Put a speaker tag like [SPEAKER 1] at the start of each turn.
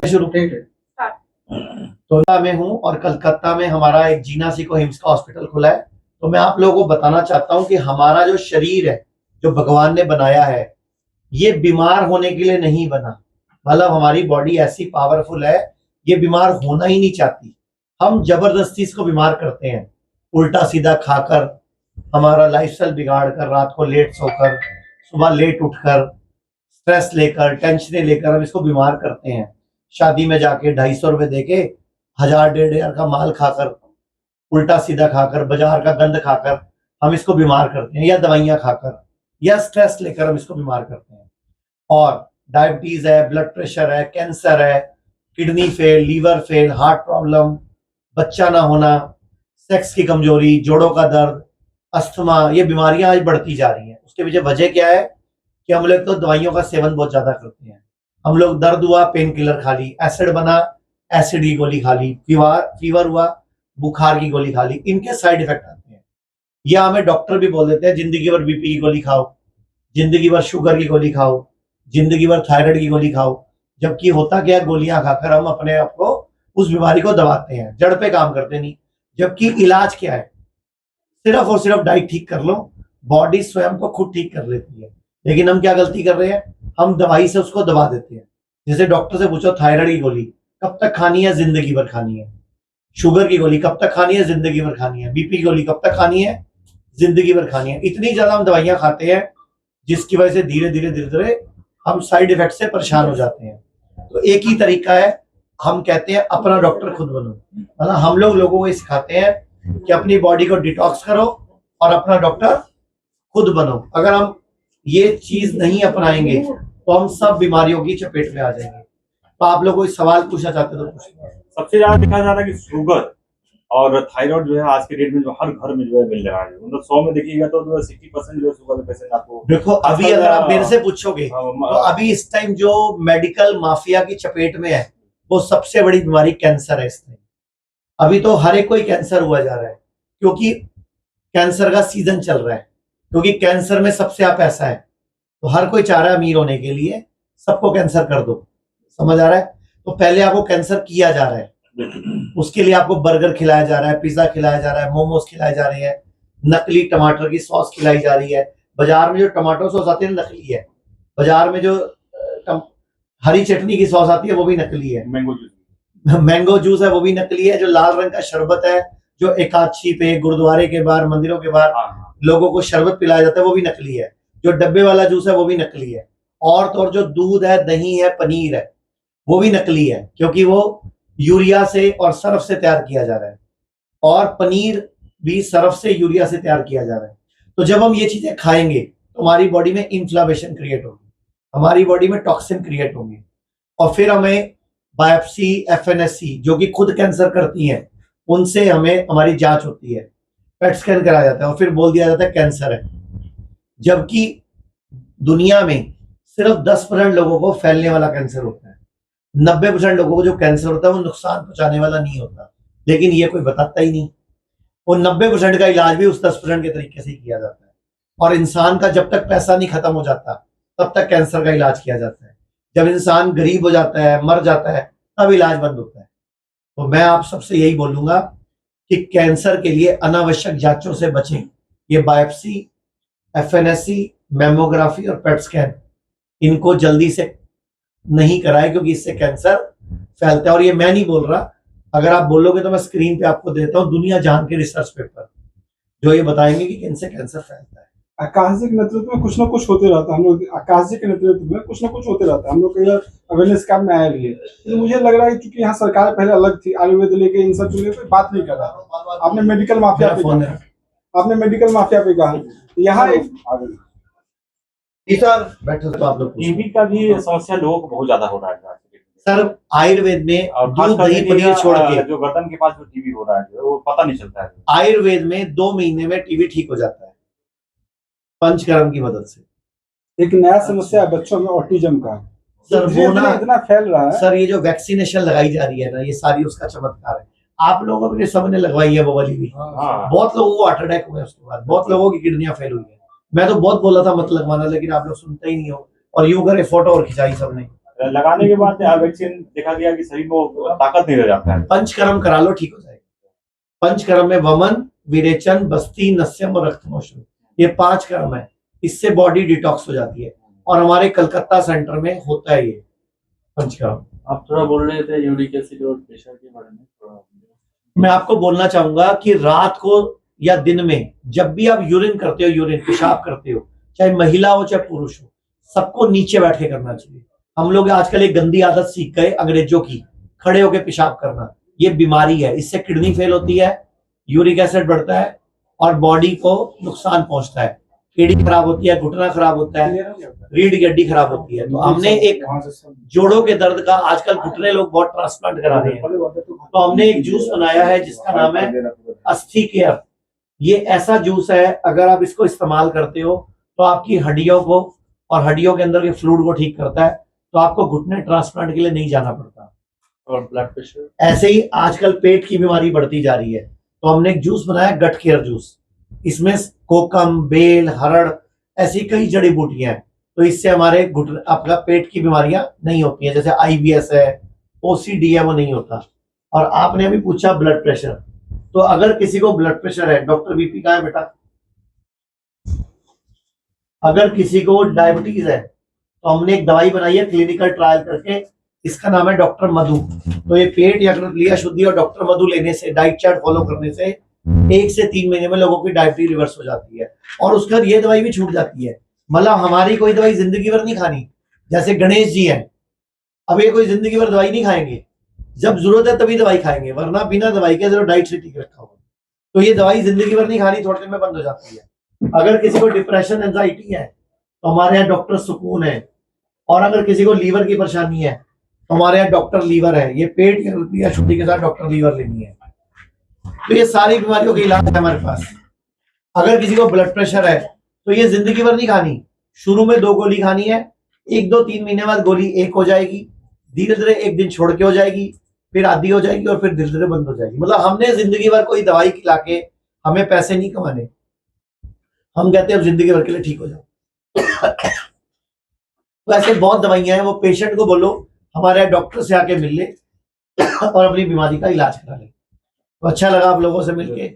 [SPEAKER 1] शुरू तो मैं हूँ और कलकत्ता में हमारा एक जीना सिको हिम्स का हॉस्पिटल खुला है। तो मैं आप लोगों को बताना चाहता हूँ कि हमारा जो शरीर है, जो भगवान ने बनाया है, ये बीमार होने के लिए नहीं बना। मतलब हमारी बॉडी ऐसी पावरफुल है, ये बीमार होना ही नहीं चाहती। हम जबरदस्ती इसको बीमार करते हैं, उल्टा सीधा खाकर, हमारा लाइफस्टाइल बिगाड़ कर, रात को लेट सोकर, सुबह लेट उठकर, स्ट्रेस लेकर, टेंशन लेकर हम इसको बीमार करते हैं। शादी में जाके 250 रुपए देके 1000-1500 का माल खाकर, उल्टा सीधा खाकर, बाजार का गंद खाकर हम इसको बीमार करते हैं, या दवाइयां खाकर, या स्ट्रेस लेकर हम इसको बीमार करते हैं। और डायबिटीज है, ब्लड प्रेशर है, कैंसर है, kidney fail, liver fail, heart problem, बच्चा ना होना, सेक्स की कमजोरी, जोड़ों का दर्द, अस्थमा, ये बीमारियां आज बढ़ती जा रही हैं। उसके पीछे वजह क्या है कि हम लोग तो दवाइयों का सेवन बहुत ज्यादा करते हैं। हम लोग दर्द हुआ पेन किलर खा ली, एसिड बना एसिड की गोली खा ली, फीवर हुआ बुखार की गोली खा ली। इनके साइड इफेक्ट आते हैं। या हमें डॉक्टर भी बोल देते हैं जिंदगी भर बीपी की गोली खाओ, जिंदगी भर शुगर की गोली खाओ, जिंदगी भर थायराइड की गोली खाओ। जबकि होता क्या, गोलियां खाकर हम अपने आप को, उस बीमारी को दबाते हैं, जड़ पे काम करते नहीं। जबकि इलाज क्या है, सिर्फ और सिर्फ डाइट ठीक कर लो, बॉडी स्वयं को खुद ठीक कर लेती है। लेकिन हम क्या गलती कर रहे हैं, हम दवाई से उसको दबा देते हैं। जैसे डॉक्टर से पूछो थायराइड की गोली कब तक खानी है, जिंदगी भर खानी है। शुगर की गोली कब तक खानी है, जिंदगी भर खानी है। बीपी की गोली कब तक खानी है, जिंदगी भर खानी है। इतनी ज्यादा हम दवाइयां खाते हैं जिसकी वजह से धीरे धीरे हम साइड इफेक्ट से परेशान हो जाते हैं। तो एक ही तरीका है, हम कहते हैं अपना डॉक्टर खुद बनो। मतलब हम लोगों को सिखाते हैं कि अपनी बॉडी को डिटॉक्स करो और अपना डॉक्टर खुद बनो। अगर हम ये चीज नहीं अपनाएंगे तो हम सब बीमारियों की चपेट में आ जाएंगे। तो आप लोग कोई सवाल पूछना चाहते तो पूछिए।
[SPEAKER 2] सबसे ज्यादा देखा जा रहा है कि शुगर और थायराइड जो है आज के डेट में जो हर घर में जो है मिल रहा है। मतलब 100 में देखिएगा तो 60% जो है शुगर के पेशेंट आपको।
[SPEAKER 1] देखो अभी अगर आप मेरे से पूछोगे तो अभी इस टाइम जो मेडिकल माफिया की चपेट में है वो सबसे बड़ी बीमारी कैंसर है। इस टाइम अभी तो हर एक कोई कैंसर हुआ जा रहा है, क्योंकि कैंसर का सीजन चल रहा है, क्योंकि कैंसर में सबसे आप पैसा है। तो हर कोई चाह रहा है अमीर होने के लिए, सबको कैंसर कर दो। समझ आ रहा है? तो पहले आपको कैंसर किया जा रहा है, उसके लिए आपको बर्गर खिलाया जा रहा है, पिज्जा खिलाया जा रहा है, मोमोज खिलाए जा रहे हैं, नकली टमाटर की सॉस खिलाई जा रही है। बाजार में जो टमाटो सॉस आती है नकली है, बाजार में जो हरी चटनी की सॉस आती है वो भी नकली है, मैंगो जूस है वो भी नकली है, जो लाल रंग का शरबत है जो एकादशी पे गुरुद्वारे के बाहर, मंदिरों के बाहर लोगों को शरबत पिलाया जाता है वो भी नकली है, जो डब्बे वाला जूस है वो भी नकली है, और तो और जो दूध है, दही है, पनीर है वो भी नकली है, क्योंकि वो यूरिया से और सरफ से तैयार किया जा रहा है, और पनीर भी सरफ से यूरिया से तैयार किया जा रहा है। तो जब हम ये चीजें खाएंगे तो हमारी बॉडी में इन्फ्लामेशन क्रिएट होगी, हमारी बॉडी में टॉक्सिन क्रिएट होंगे, और फिर हमें बायोप्सी, एफएनएससी जो कि खुद कैंसर करती हैं, उनसे हमें हमारी जांच होती है, पेट स्कैन कराया जाता है और फिर बोल दिया जाता है कैंसर है। जबकि दुनिया में सिर्फ 10% लोगों को फैलने वाला कैंसर होता है, 90% लोगों को जो कैंसर होता है वो नुकसान पहुंचाने वाला नहीं होता, लेकिन ये कोई बताता ही नहीं। वो 90% का इलाज भी उस 10% के तरीके से ही किया जाता है, और इंसान का जब तक पैसा नहीं खत्म हो जाता तब तक कैंसर का इलाज किया जाता है। जब इंसान गरीब हो जाता है, मर जाता है, तब इलाज बंद होता है। तो मैं आप सबसे यही बोलूंगा कि कैंसर के लिए अनावश्यक जांचों से बचें। ये बायोप्सी, एफएनएससी, मैमोग्राफी और पेट स्कैन, इनको जल्दी से नहीं कराए, क्योंकि इससे कैंसर फैलता है। और ये मैं नहीं बोल रहा, अगर आप बोलोगे तो मैं स्क्रीन पे आपको देता हूँ दुनिया जान के रिसर्च पेपर जो ये बताएंगे कि इनसे कैंसर फैलता है।
[SPEAKER 3] आकाश जी के नेतृत्व में कुछ ना कुछ होते रहता है। हम लोग आकाश जी के नेतृत्व में कुछ ना कुछ होते रहता है। हम लोग कई अवेयरनेस कैंप में आए भी है, तो मुझे लग रहा है क्योंकि यहाँ सरकार पहले अलग थी, आयुर्वेद लेके इन सब चीजों पे बात नहीं कर रहा था। आपने मेडिकल माफिया पे कहा, आपने मेडिकल माफिया पे कहा, यहाँ एक
[SPEAKER 1] बैठो तो आप लोग
[SPEAKER 2] टीबी का भी समस्या लोगों को बहुत ज्यादा हो रहा है
[SPEAKER 1] सर। आयुर्वेद में दूध, दही, पनीर छोड़ के
[SPEAKER 2] जो गर्दन के पास जो टीबी हो रहा है वो पता नहीं चलता है।
[SPEAKER 1] आयुर्वेद में 2 महीने में टीबी ठीक हो जाता है पंचकर्म की मदद से।
[SPEAKER 3] एक नया समस्या है बच्चों में ऑटिज्म का,
[SPEAKER 1] सर वो ना
[SPEAKER 3] इतना फैल रहा है।
[SPEAKER 1] सर ये जो वैक्सीनेशन लगाई जा रही है ना, ये सारी उसका चमत्कार है। आप लोगों ने सबने लगवाई है वो वाली भी। बहुत लोगों को हार्ट अटैक हुआ, उसके बाद बहुत लोगों की किडनियां फेल हुई है। मैं तो बहुत बोला था मत लगवाना, लेकिन आप लोग सुनते ही नहीं हो, और यूं करे फोटो और खिंचाई सबने।
[SPEAKER 2] लगाने के बाद वैक्सीन देखा गया कि शरीर में वो ताकत नहीं रह जाता है।
[SPEAKER 1] पंचकर्म करा लो, ठीक हो जाएगा। पंचकर्म में वमन, विरेचन, बस्ती, नस्यम और रक्तमोचन, ये 5 कर्म है। इससे बॉडी डिटॉक्स हो जाती है और हमारे कलकत्ता सेंटर में होता है ये पंचकर्म।
[SPEAKER 4] आप थोड़ा बोल रहे थे यूरिक एसिड और प्रेशर के बारे में, थोड़ा
[SPEAKER 1] मैं आपको बोलना चाहूंगा कि रात को या दिन में जब भी आप यूरिन करते हो, यूरिन पेशाब करते हो, चाहे महिला हो चाहे पुरुष हो, सबको नीचे बैठ के करना चाहिए। हम लोग आजकल एक गंदी आदत सीख गए अंग्रेजों की, खड़े होकर पेशाब करना। ये बीमारी है, इससे किडनी फेल होती है, यूरिक एसिड बढ़ता है और बॉडी को नुकसान पहुंचता है। किडनी खराब होती है, घुटना खराब होता है, रीढ़ की हड्डी खराब होती है। तो हमने एक जोड़ों के दर्द का, आजकल घुटने लोग बहुत ट्रांसप्लांट करा रहे हैं, तो हमने एक जूस बनाया है जिसका नाम है अस्थि केयर। ये ऐसा जूस है, अगर आप इसको इस्तेमाल करते हो तो आपकी हड्डियों को और हड्डियों के अंदर के फ्लूइड को ठीक करता है, तो आपको घुटने ट्रांसप्लांट के लिए नहीं जाना पड़ता।
[SPEAKER 4] और ब्लड प्रेशर।
[SPEAKER 1] ऐसे ही आजकल पेट की बीमारी बढ़ती जा रही है, तो हमने एक जूस बनाया गट केयर जूस। इसमें कोकम, बेल, हरड़, ऐसी कई जड़ी बूटियां हैं, तो इससे हमारे घुटने, आपका पेट की बीमारियां नहीं होती हैं, जैसे IBS है, OCD है, वो नहीं होता। और आपने अभी पूछा ब्लड प्रेशर, तो अगर किसी को ब्लड प्रेशर है, डॉक्टर BP कहाँ है बेटा? अगर किसी को डायबिटीज है तो हमने एक दवाई बनाई है क्लिनिकल ट्रायल करके, इसका नाम है डॉक्टर मधु। तो ये पेट या क्रिया शुद्धि और डॉक्टर मधु लेने से, डाइट चार्ट फॉलो करने से 1 से 3 महीने में लोगों की डायबिटीज रिवर्स हो जाती है और उसका ये दवाई भी छूट जाती है। मतलब हमारी कोई दवाई जिंदगी भर नहीं खानी। जैसे गणेश जी हैं, अब ये कोई जिंदगी भर दवाई नहीं खाएंगे, जब जरूरत है तभी दवाई खाएंगे, वरना बिना दवाई के जरूर डाइट से ठीक रखा होगा। तो ये दवाई जिंदगी भर नहीं खानी, थोड़े दिन में बंद हो जाती है। अगर किसी को डिप्रेशन, एंजाइटी है तो हमारे यहाँ डॉक्टर सुकून है। और अगर किसी को लीवर की परेशानी है तो हमारे यहाँ डॉक्टर लीवर है। ये पेट की क्रिया शुद्धि के साथ डॉक्टर लीवर लेनी है। तो ये सारी बीमारियों का इलाज है हमारे पास। अगर किसी को ब्लड प्रेशर है तो ये जिंदगी भर नहीं खानी, शुरू में 2 गोली खानी है, 1, 2, 3 महीने बाद गोली 1 हो जाएगी, धीरे धीरे 1 दिन छोड़ के हो जाएगी, फिर आधी हो जाएगी और फिर धीरे धीरे बंद हो जाएगी। मतलब हमने जिंदगी भर कोई दवाई खिला के हमें पैसे नहीं कमाने, हम कहते हैं अब जिंदगी भर के लिए ठीक हो जाओ। तो ऐसे बहुत दवाइयां हैं, वो पेशेंट को बोलो हमारे यहाँ डॉक्टर से आके मिल ले और अपनी बीमारी का इलाज करा ले। तो अच्छा लगा आप लोगों से मिलके।